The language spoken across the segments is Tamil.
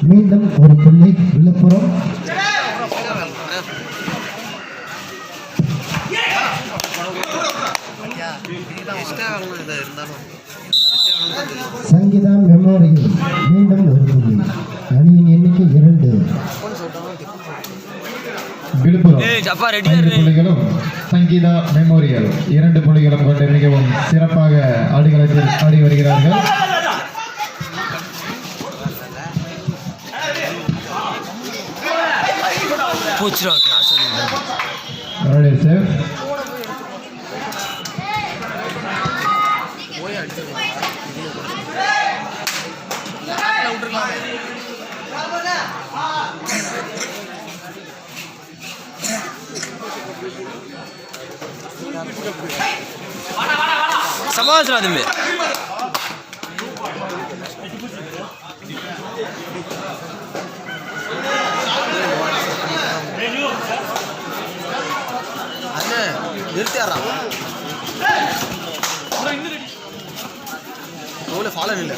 மீண்டும் ஒரு புள்ளி விழுப்புரம். சங்கீதா மெமோரியல் மீண்டும் ஒரு புள்ளி. அணியின் எண்ணிக்கை 2. விழுப்புரம் 5 புள்ளிகளும் சங்கீதா மெமோரியல் 2 புள்ளிகளும் கொண்டு மிகவும் சிறப்பாக ஆடுகளத்தில் ஆடி வருகிறார்கள். சமாளிச்சிடா தம்பி. நிறுத்தியாரா ஃபாலோ இல்லை.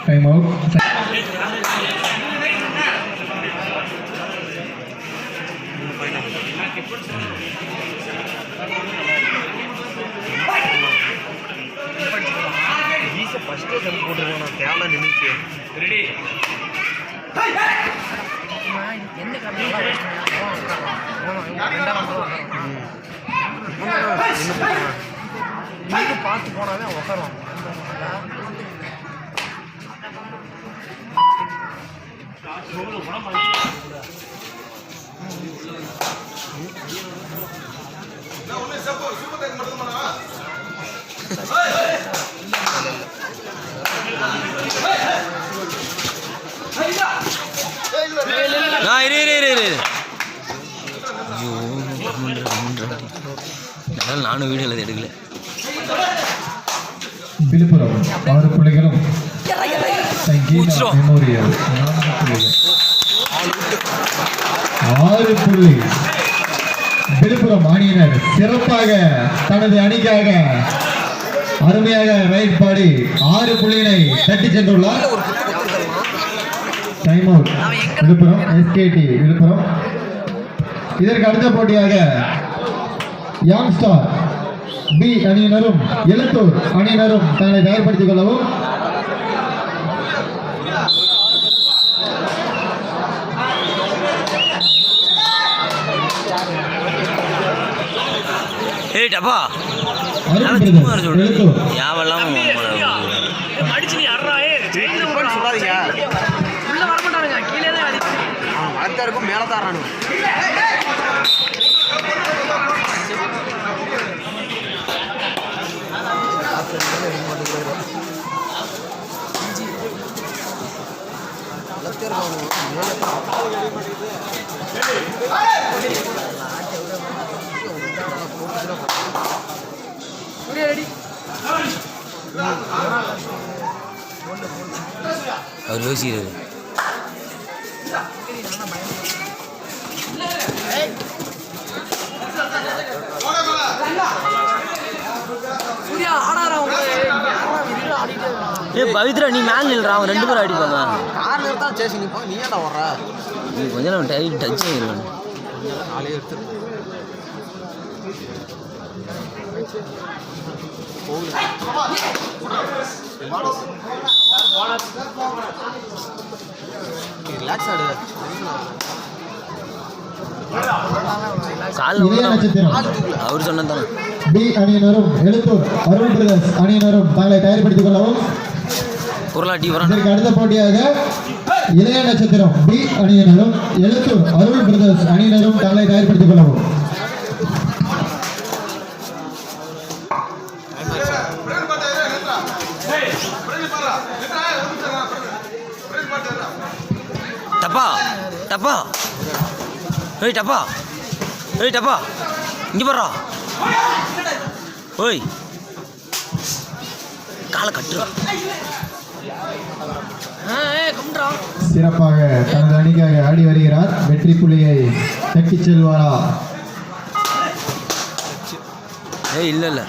Time out. ஃபர்ஸ்ட் டைம் போட்டுருக்கோம். நான் தேவை நினைச்சு ரெடி எந்த பார்த்து போனாவே உட்காருவான். நானும் வீடியோ எடுக்கல. விழுப்புரம் 6 புள்ளிகளும் மெமோரியல் 6 புள்ளி. விழுப்புரம் அணியினர் சிறப்பாக தனது அணிக்காக அருமையாக ரைட் பாடி 6 புள்ளியினை தட்டி சென்றுள்ளார். Time out Villupuram. SKD Villupuram. இதற்கு அடுத்த போட்டியாக யங் ஸ்டார் பி அணியினரும் எழுத்தூர் அணியினரும் தங்களை தயார்படுத்திக் கொள்ளவும். மேலதாரானு அவர் யோசிக்கிறது. பவித்ரா நீ மேல நில்றா, அவன் 2 பேரும் அடிப்பாங்க. நீ கொஞ்ச நேரம் டைட் டச் ஆகிடுவேன். அவர் சொன்னதான். பி அணியினரும் எழுத்தூர் அருள் பிரதர்ஸ் அணியினரும் தங்களை தயார்படுத்திக் கொள்ளவும். இதற்கு அடுத்த போட்டியாக இளைய நட்சத்திரம் பி அணியினரும் எழுத்தூர் அருள் பிரதர்ஸ் அணியினரும் தங்களை தயார்படுத்திக் கொள்ளவும். டப்பா டப்பா ஏய் டப்பா ஏய் டப்பா இங்கே போடுறா. ஓய் காலை கட்டுறான். சிறப்பாக தனது அணிக்காக ஆடி வருகிறார். வெற்றி புள்ளியை தட்டிச் செல்வாரா? இல்ல இல்ல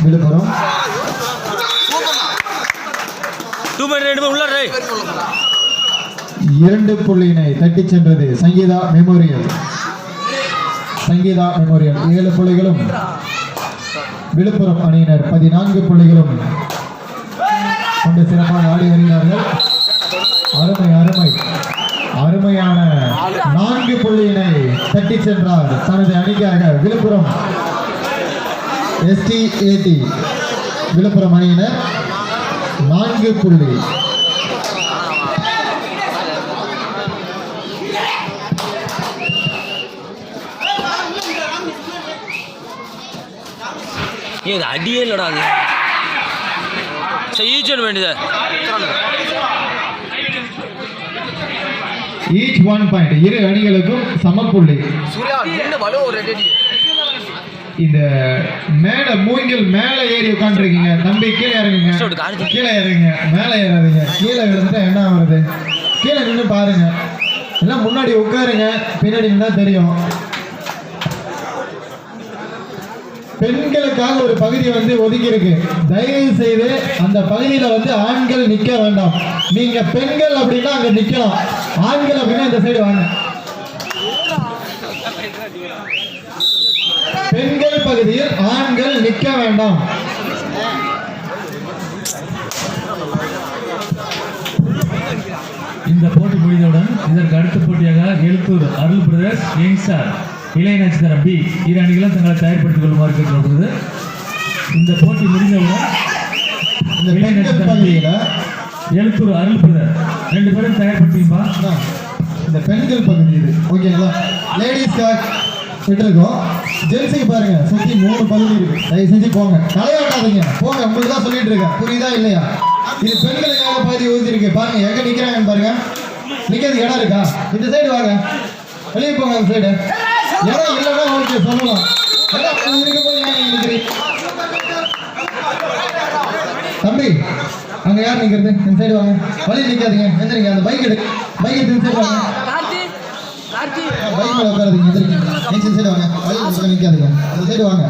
விழுப்புரம் 2.2 உள்ள 2 புள்ளியினை தட்டிச் சென்றது சங்கீதா மெமோரியல். 7 புள்ளிகளும் விழுப்புரம் அணியினர் 14 புள்ளிகளும் கொண்டு சிறப்பாக ஆடி வருகிறார்கள். அருமையான 4 புள்ளியினை தட்டிச் சென்றார் தனது அணிக்காக விழுப்புரம் STAT. விழுப்புரம் அணியினர் 4 புள்ளி. இது அடியே இல்லடா அது. ஈச்சன் வேண்டியது. Each 1 point. இரு அணிகளுக்கும் சமப்புள்ளி. இந்த மேல மூங்கில் மேல ஏறி உட்காந்துருக்கீங்க தம்பி, கீழே இறங்குங்க. கீழே இறங்குங்க, மேலே ஏறாதீங்க. கீழே விழுந்துட்டா என்ன ஆகுறது? கீழே நின்று பாருங்க. எல்லாம் முன்னாடி உட்காருங்க, பின்னாடி நின்னா தெரியும். பெண்களுக்காக ஒரு பகுதி வந்து ஒதுக்கி இருக்கு. தயவு செய்து அந்த பகுதியில வந்து ஆண்கள் நிக்க வேண்டாம். நீங்க பெண்கள் அப்படின்னா அங்க நிக்கலாம், ஆண்கள் அப்படின்னா இந்த சைடு வாங்க. பெண்கள் பகுதியில் ஆண்கள் நிக்க வேண்டாம். இந்த போட்டி முடிந்தவுடன் இதற்கு அடுத்த போட்டியாக எழுத்தூர் அருள் பிரதர்ஸ் யங்ஸ்டார் இளைய நட்சத்திரம் பி இரு அணிகளும் தங்களை தயார்படுத்திக் கொள்ளுமாறு கேட்கப்படுகிறது. இந்த போட்டி முடிந்தவுடன் இந்த இளைய நட்சத்திரம் பி எழுத்தூர் அருள் பிரதர் 2 பேரும் தயார்படுத்திப்பா. இந்த பெண்கள் பகுதி இது, ஓகேங்களா? லேடிஸ்க்காக விட்டுருக்கோம். ஜென்ஸுக்கு பாருங்க, சுற்றி 3 பகுதி இருக்கு. தயவு செஞ்சு போங்க, தலையாட்டாதீங்க, போங்க. உங்களுக்கு தான் சொல்லிட்டு இருக்கேன், புரியுதா இல்லையா? இது பெண்களுக்காக பகுதி ஊற்றி இருக்கு. பாருங்க எங்க நிக்கிறாங்கன்னு பாருங்க. நிக்கிறதுக்கு இடம் இருக்கா? இந்த சைடு வாங்க, வெளியே போங்க. அந்த சைடு இடம் இல்லைன்னா ஓகே சொல்லலாம். இருக்கும்போது ஏன் நீங்க நிக்கிறீங்க? தம்பி அங்க யார் நிக்கிறது? இந்த சைடு வாங்க, வழி நிக்காதீங்க, எந்திரிங்க. அந்த பைக் எடுத்து இந்த சைடு வாங்க. பைக் மேல உட்காருங்க, எந்திரிங்க. இந்த சைடு வாங்க, வழி நிக்காதீங்க, அந்த சைடு வாங்க.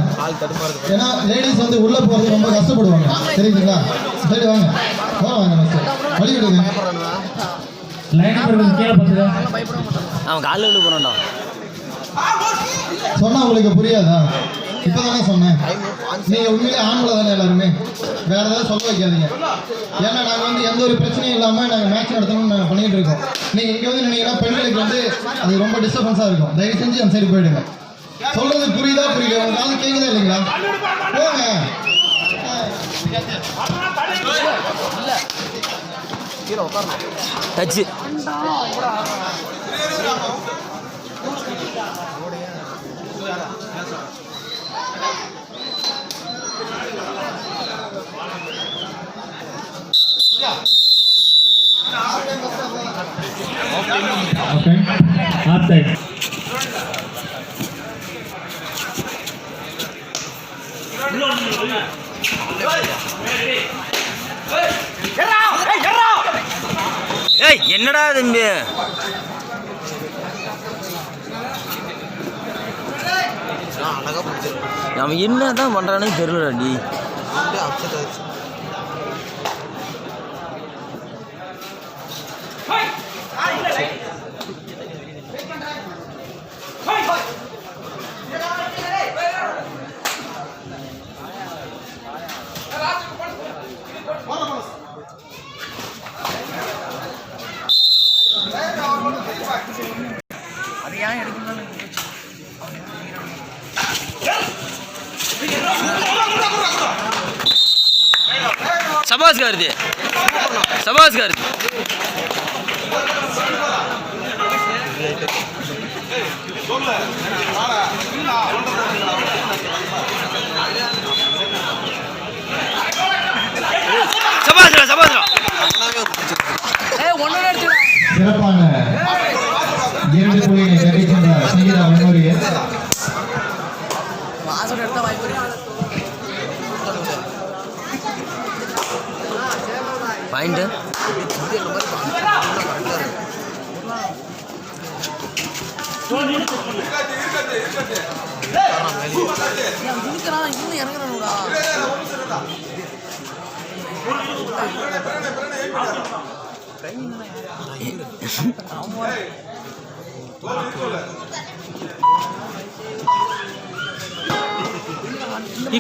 ஏன்னா லேடிஸ் வந்து உள்ள போறது ரொம்ப கஷ்டப்படுவாங்க, தெரியுதுங்களா? சைடு வாங்க, வாங்க, வழி விடுங்க. அவன் காலில் விழு போறான்டா. சொன்னா உங்களுக்கு புரியாதா? இப்பதானே சொன்னேன். நீங்க உண்மையிலே ஆண்களை தானே எல்லாருமே, வேற ஏதாவது சொல்ல வைக்காதீங்க. ஏன்னா நாங்க வந்து எந்த ஒரு பிரச்சனையும் இல்லாம நாங்க மேட்ச் நடத்தணும்னு நாங்க பண்ணிட்டு இருக்கோம். நீங்க இங்க வந்து நினைக்கிறா பெண்களுக்கு வந்து அது ரொம்ப டிஸ்டர்பன்ஸா இருக்கும். தயவு செஞ்சு அந்த சைடு போயிடுங்க. சொல்றது புரியுதா புரியல? உங்களுக்கு கேக்குதா இல்லைங்களா? போங்க. Touch Okay. Half time. ஏய் என்னடா தம்பி? அவன் என்னதான் பண்றானே தெரியலடி. சபாஸ் கார்த்தி, சபாஸ் கார்த்தி. சபாஸ்ரா, சபாஸ்ரா. சிறப்பான 2 புள்ளிகளை தட்டி சென்றார் சங்கீதா மெமோரியல். பாயிண்ட்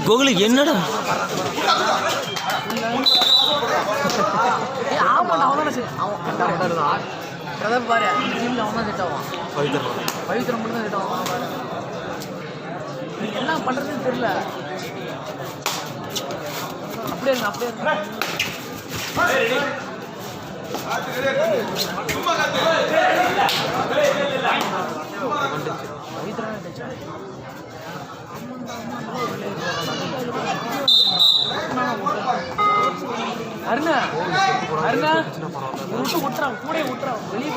கோகுலு என்னடா பாரு அவன் தான் செட் ஆவான் பவித்ரம் மட்டும் தான் செட் ஆவான் என்ன பண்றதுன்னு தெரியல அப்படியே அருணா விட்டுறான் கூட விட்டுறான் வெளியே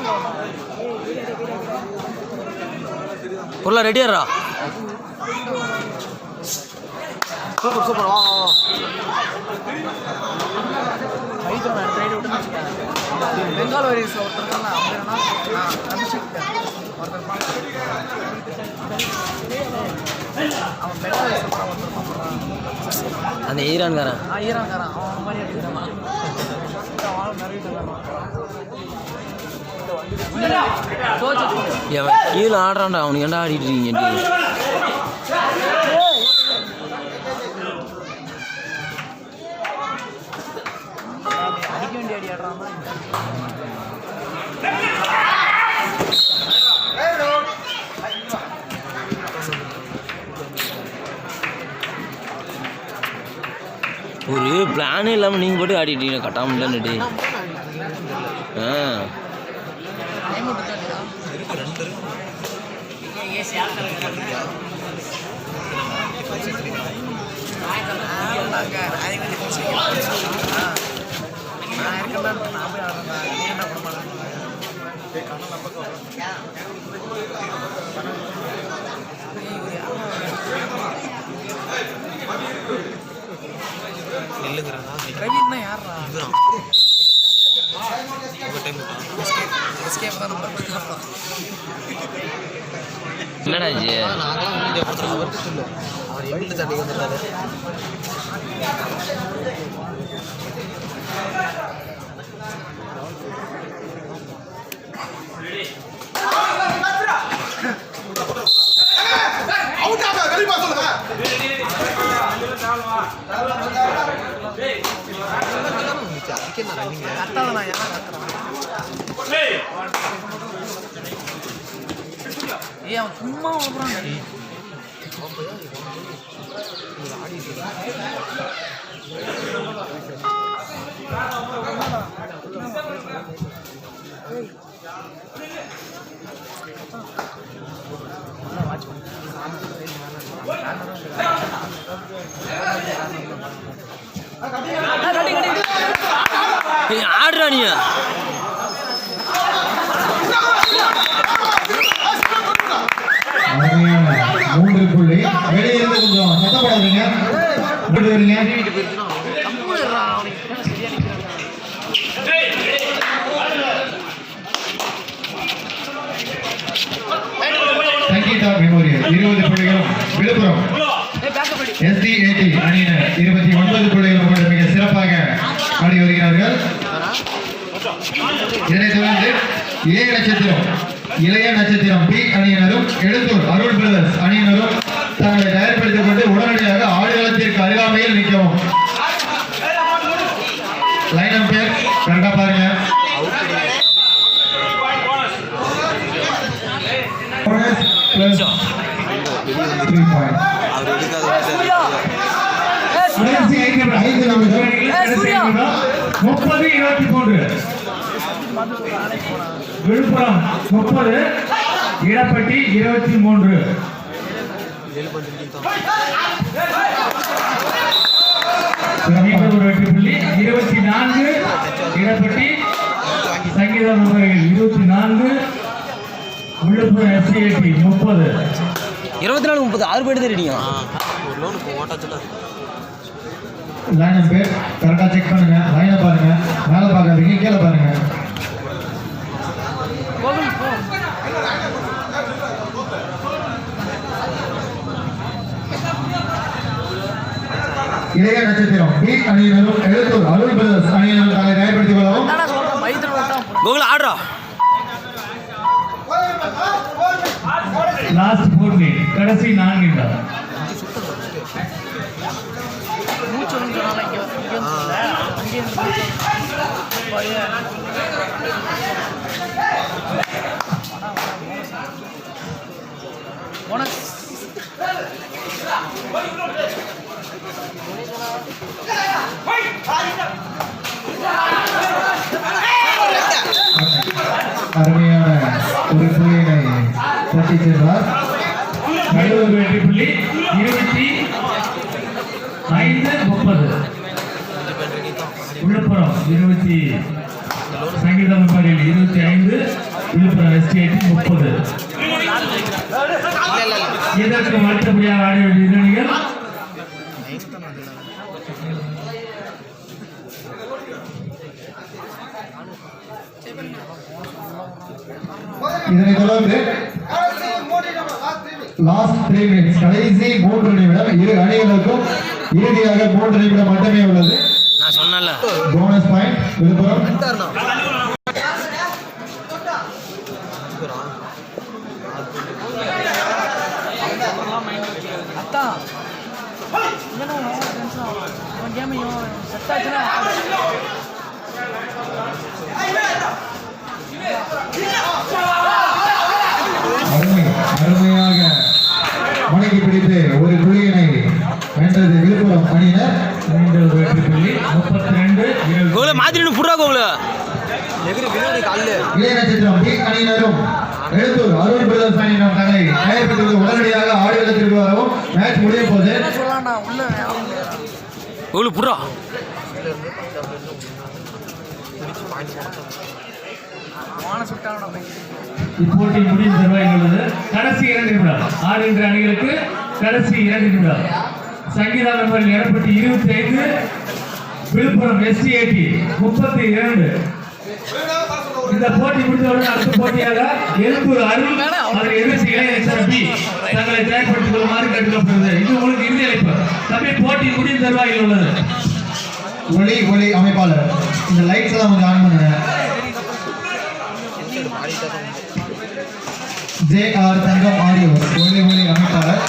பொருளா ரெடியாரா சூப்பர் வா பெங்கால் வாரியர்ஸ் ஒருத்தர் அபிஷேக் அவன் பெங்கால் அந்த ஈரான்காரன் அவன் மாதிரி எடுத்துக்கிறான் கீழே ஆடுறான்டா அவனுக்கு ஏன்டா ஆடிட்டு இருக்கீங்க அடிக்க வேண்டிய அடி ஆடுறான் ஒரு பிளானே இல்லாமல் நீங்கள் போட்டு ஆடிட்டீங்க கட்டாமட்டான்னுட்டு பிரவீன் யாரா என்னடாச்சு அவர் எப்படி தட்டி வந்துட்டாரு அவன் சும்மா ஓடுறான் ஆடுறா நீ மூன்று புள்ளி வெளியே இருந்து கொஞ்சம் சத்தப்படாதீங்க வரீங்க சங்கீதா மெமோரியல் 20 புள்ளிகளும் விழுப்புரம் SDAT அணியினர் 29 புள்ளிகளும் கொண்டு மிக சிறப்பாக ஆடி வருகிறார்கள். இதனைத் தொடர்ந்து A நட்சத்திரம் இளைய நட்சத்திரம் B அணியினரும் எழுத்தூர் அருள் பிரதர்ஸ் அணியினரும் தங்களை தயார்படுத்திக் கொண்டு உடனடியாக ஆடுகளத்திற்கு அருகாமையில் நிற்கவும். லைன் அம்பேர் கரெக்டா பாருங்க. விழுப்புரம் 30 இடப்பட்டி 23 ஒரு வெற்றி புள்ளி 24 இடப்பட்டி சங்கீதா 24 விழுப்புரம் SCAT 30. 24 30 6 பேர் தெரியும். லைன் பேர் கரெக்டாக செக் பண்ணுங்க. லைனை பாருங்க, மேலே பார்க்காதீங்க, கீழே பாருங்க. கோவில் போ. இளைய நட்சத்திரம் பி அணியினரும் எழுத்தூர் அருள் பிரதர்ஸ் அணியினரும் தங்களை தயார்படுத்திக் கொள்ளவும். என்னடா சொல்றேன் பைத்திரம் வந்தான். கோகுல் ஆடுறா. லாஸ்ட் 4 மினிட், கடைசி 4 நிமிடம். மூச்சு விழுந்துனால இங்கே அங்கே போனஸ் அருமையான ஒரு புள்ளியினை தட்டி சென்றார். கடலூர் வெற்றி புள்ளி 25-30. விழுப்புரம் 20, சங்கீதம் நம்பரில் 25, விழுப்புரம் SCAT 30. இதற்கு அடுத்தபடியாக ஆட வேண்டிய அணிகள் இதனைத் தொடர்ந்து லாஸ்ட் 3 மினிட்ஸ், கடைசி 3 நிமிடம். இரு அணிகளுக்கும் இறுதியாக 3 நிமிடம் மட்டுமே உள்ளது. நான் சொன்னேன்ல. Bonus point Villupuram. அத்தா இங்கன்னு டென்ஷன் ஆகும். அவன் கேமையும் செட் ஆச்சுன்னா அருமையாக மடக்கி பிடித்து ஒரு புள்ளியினை வென்றது விழுப்புரம் அணியினர். மீண்டும் ஒரு வெற்றி புள்ளி 32-20. கோகுல மாத்திரணும் புடுறா கோகுல. இளைய நட்சத்திரம் பி அணியினரும் எழுத்தூர் அருள் பிரதர்ஸ் அணியினரும் தங்களை தயார்படுத்தி உடனடியாக ஆடுகளத்திற்கு வரவும். மேட்ச் முடியும் போது என்ன சொல்லலாம்டா உள்ள யாரும் இல்லையா? கோகுல புடுறா. வான சுட்டாங்கடா பைக். இப்போட்டி முடியும் தருவாயில் உள்ளது. கடைசி 2 நிமிடம். ஆடுகின்ற அணிகளுக்கு கடைசி 2 நிமிடம். சங்கீதா நம்பரில் இடப்பட்டு 25, விழுப்புரம் SCAT 32. இந்த போட்டி முடிந்தவுடன் அடுத்த போட்டியாக எழுத்தூர் அருள் அதை எதிர்த்து இளைய நட்சத்திரம் பி தங்களை தயார்படுத்திக் கொள்ளுமாறு கேட்டுக்கொள்ளப்படுகிறது. இது உங்களுக்கு இறுதி அழைப்பு. தம்பி போட்டி முடியும் தருவாயில் உள்ளது. ஒளி அமைப்பாளர் இந்த லைட்ஸ் எல்லாம் கொஞ்சம் ஆன் பண்ணுங்க. JR தங்கம் ஆடியோ ஒளி அமைப்பாளர்.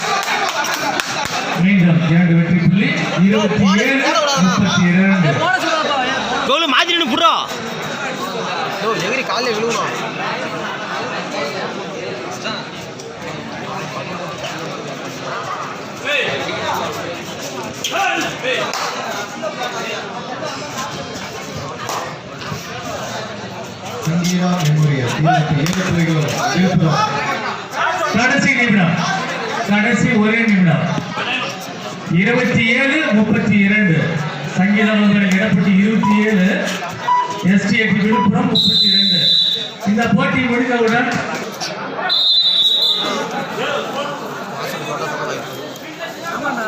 மீண்டும் 2 வெற்றி புள்ளி 27-32. போன சொல்லப்பா. கோகுல மாத்திரணும் புடுறா. காலையில் விழுவணும். சங்கீதா மெமோரியல் 27 புள்ளிகளும் விழுப்புரம். கடைசி நிமிடம், கடைசி ஒரே நிமிடம். 27-32. சங்கீதம் நம்பரில் இடப்பட்டு 27, SCAT விழுப்புரம் 32. இந்த போட்டி முடிந்தவுடன் ஆமாண்ணா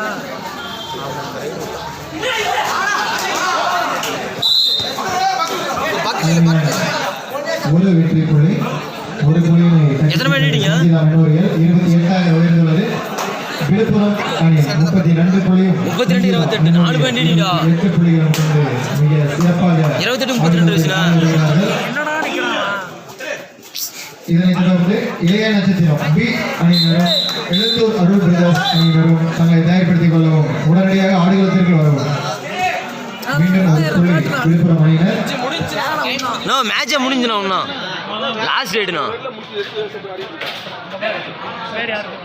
ஒரு வெற்றி புள்ளி ஒரு புள்ளியினை எத்தனை பேர் அடிச்சீங்க? சங்கீதா மெமோரியல் 28 உயர்ந்துள்ளது. விழுப்புரம் அணி 32 புள்ளியும் 32-28 4 பேர் நீடிடா. 8 புள்ளிகளும் கொண்டு மிக சிறப்பாக 28-32 வயசுனா. என்னடா நிக்கிறான்? இதனைத் தொடர்ந்து இளைய நட்சத்திரம் பி அணியினரும் எழுத்தூர் அருள் பிரதர்ஸ் அணியினரும் தங்களை தயார்படுத்திக் கொள்ளவும். உடனடியாக ஆடுகளத்திற்கு வரவும். மீண்டும் ஒரு புள்ளி விழுப்புரம் அணியினர். நோ மேட்சே முடிஞ்சுனா இன்னும் லாஸ்ட் டேட்னா. வேற யாரும்